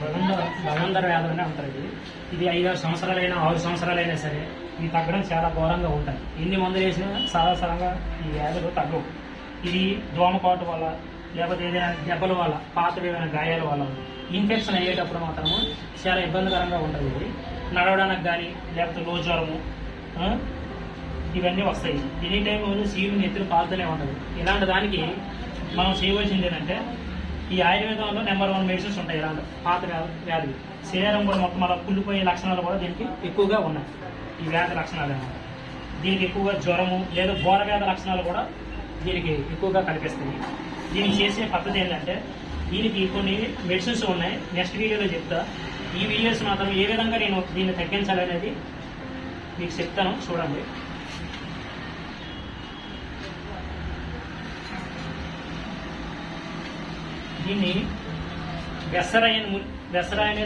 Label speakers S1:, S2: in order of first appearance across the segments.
S1: బగందర్ వ్యాధి అని అంటారు. ఇది 5-6 సంవత్సరాలైనా 6 సంవత్సరాలైనా సరే ఇది తగ్గడం చాలా ఘోరంగా ఉంటుంది. ఎన్ని మందులు వేసినా సాధారణంగా ఈ వ్యాధులు తగ్గవు. ఇది దోమకాటు వల్ల లేకపోతే ఏదైనా దెబ్బల వల్ల పాతవి ఏదైనా గాయాల వల్ల ఇన్ఫెక్షన్ అయ్యేటప్పుడు మాత్రము చాలా ఇబ్బందికరంగా ఉంటుంది. ఇది నడవడానికి కానీ లేకపోతే లో జ్వరము ఇవన్నీ వస్తాయి. ఎనీ టైం సీలు నెత్తులు కాలుతూనే ఉంటుంది. ఇలాంటి దానికి మనం చేయవలసింది ఏంటంటే ఈ ఆయుర్వేదంలో నెంబర్ 1 మెడిసిన్స్ ఉంటాయి. ఇలాంటి పాత వ్యాధి శరీరం కూడా మొత్తం అలా కుళ్ళిపోయే లక్షణాలు కూడా దీనికి ఎక్కువగా ఉన్నాయి. ఈ వ్యాధి లక్షణాలు అన్నమాట. దీనికి ఎక్కువగా జ్వరము లేదా ఘోర వ్యాధి లక్షణాలు కూడా దీనికి ఎక్కువగా కనిపిస్తాయి. దీనికి చేసే పద్ధతి ఏంటంటే దీనికి కొన్ని మెడిసిన్స్ ఉన్నాయి. నెక్స్ట్ వీడియోలో చెప్తా. ఈ వీడియోస్ మాత్రం ఏ విధంగా నేను దీన్ని తగ్గించాలనేది మీకు చెప్తాను, చూడండి. దీన్ని వెసరాయనే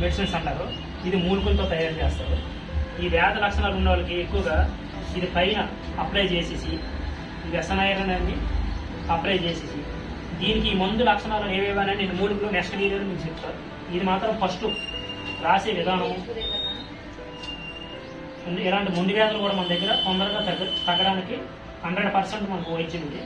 S1: మెడిసిన్స్ అంటారు. ఇది మూలికలతో తయారు చేస్తారు. ఈ వ్యాధి లక్షణాలు ఉన్న వాళ్ళకి ఎక్కువగా ఇది పైన అప్లై చేసేసి ఈ వెసనాయనాన్ని అప్లై చేసేసి దీనికి ఈ మందు లక్షణాలు ఏవేవని నేను మూలికలు నెక్స్ట్ వీడియోలో మీకు చెప్తాను. ఇది మాత్రం ఫస్ట్ రాసే విధానం. ఇలాంటి ముందు వ్యాధులు కూడా మన దగ్గర తొందరగా తగ్గడానికి 100% మనకు వైద్యం ఇది.